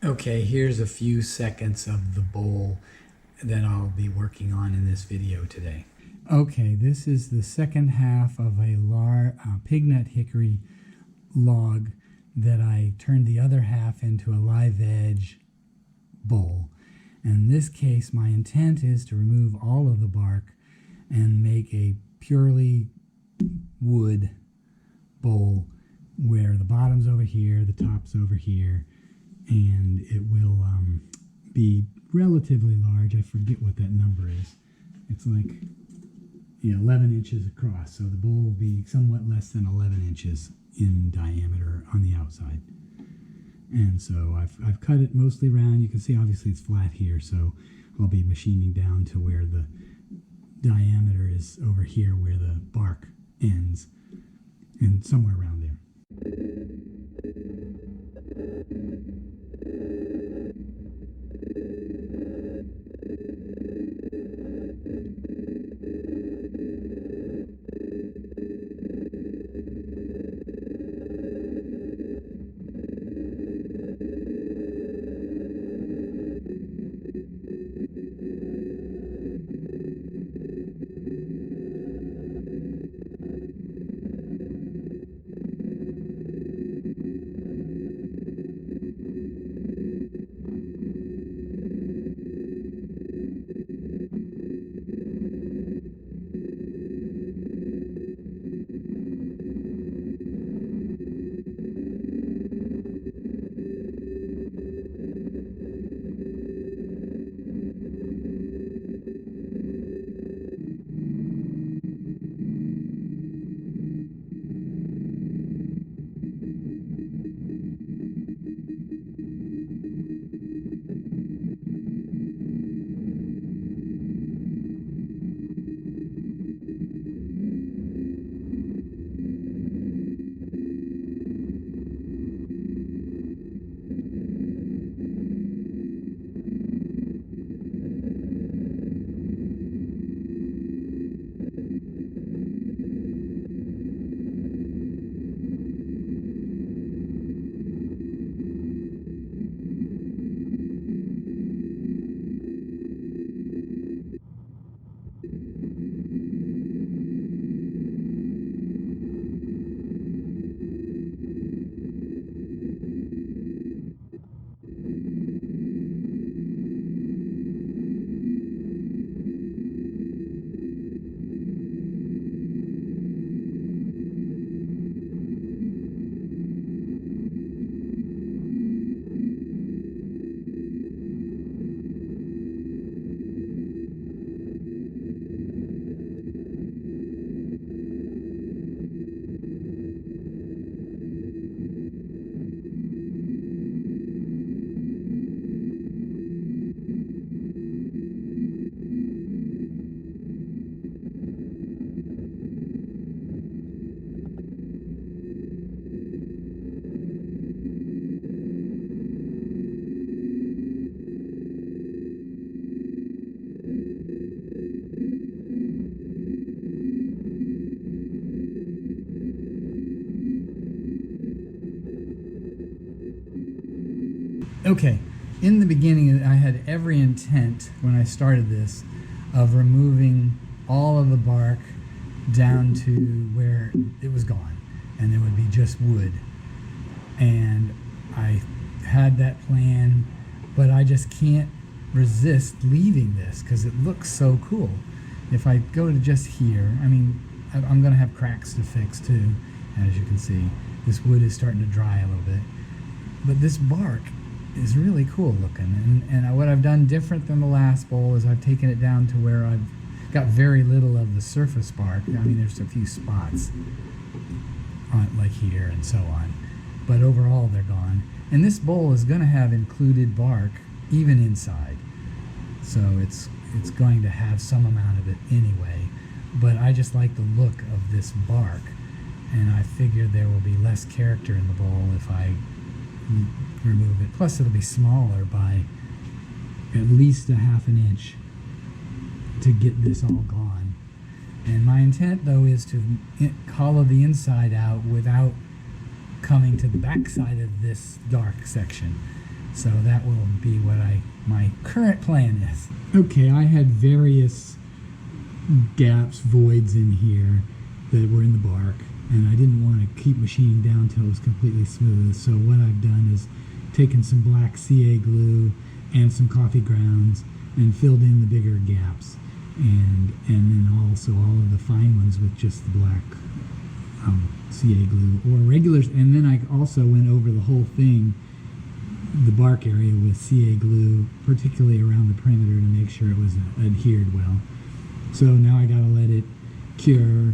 Okay, here's a few seconds of the bowl that I'll be working on in this video today. Okay, this is the second half of a Pignut Hickory log that I turned the other half into a live edge bowl. In this case, my intent is to remove all of the bark and make a purely wood bowl where the bottom's over here, the top's over here, and it will be relatively large. I forget what that number is. It's like 11 inches across, so the bowl will be somewhat less than 11 inches in diameter on the outside. And so I've cut it mostly round. You can see obviously it's flat here, so I'll be machining down to where the diameter is over here where the bark ends, and somewhere around there. Okay, in the beginning I had every intent when I started this of removing all of the bark down to where it was gone and there would be just wood. And I had that plan, but I just can't resist leaving this because it looks so cool. If I go to just here, I mean, I'm going to have cracks to fix too, as you can see. This wood is starting to dry a little bit. But this bark is really cool looking, and what I've done different than the last bowl is I've taken it down to where I've got very little of the surface bark. I mean, there's a few spots on like here and so on, but overall they're gone. And this bowl is going to have included bark even inside, so it's going to have some amount of it anyway, but I just like the look of this bark, and I figure there will be less character in the bowl if I remove it. Plus it'll be smaller by at least a half an inch to get this all gone. And my intent though is to hollow the inside out without coming to the back side of this dark section. So that will be what my current plan is. Okay, I had various gaps, voids in here that were in the bark, and I didn't want to keep machining down till it was completely smooth. So what I've done is taken some black CA glue and some coffee grounds and filled in the bigger gaps, and then also all of the fine ones with just the black CA glue or regulars. And then I also went over the whole thing, the bark area, with CA glue, particularly around the perimeter, to make sure it was adhered well. So now I gotta let it cure.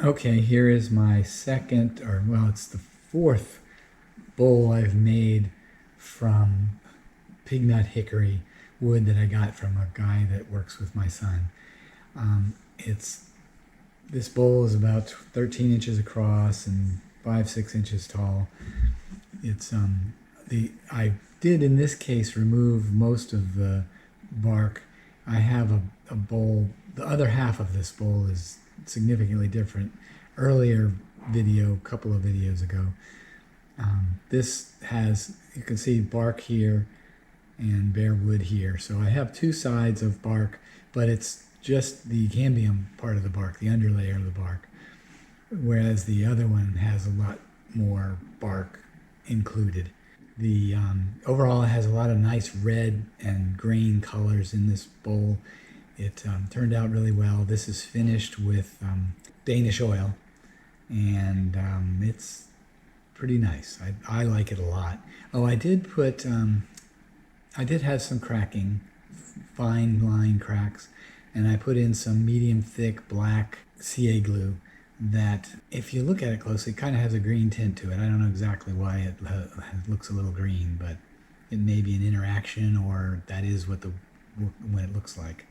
Okay, here is my second, or well, it's the fourth bowl I've made from Pignut Hickory wood that I got from a guy that works with my son. This bowl is about 13 inches across and 5-6 inches tall. I did in this case remove most of the bark. I have a bowl. The other half of this bowl is significantly different. Earlier video, a couple of videos ago, this has, you can see bark here and bare wood here. So I have two sides of bark, but it's just the cambium part of the bark, the underlayer of the bark, whereas the other one has a lot more bark included. The overall, it has a lot of nice red and green colors in this bowl. It turned out really well. This is finished with Danish oil, and it's pretty nice. I like it a lot. Oh, I did have some cracking, fine line cracks, and I put in some medium thick black CA glue that, if you look at it closely, kind of has a green tint to it. I don't know exactly why it looks a little green, but it may be an interaction, or that is what it looks like.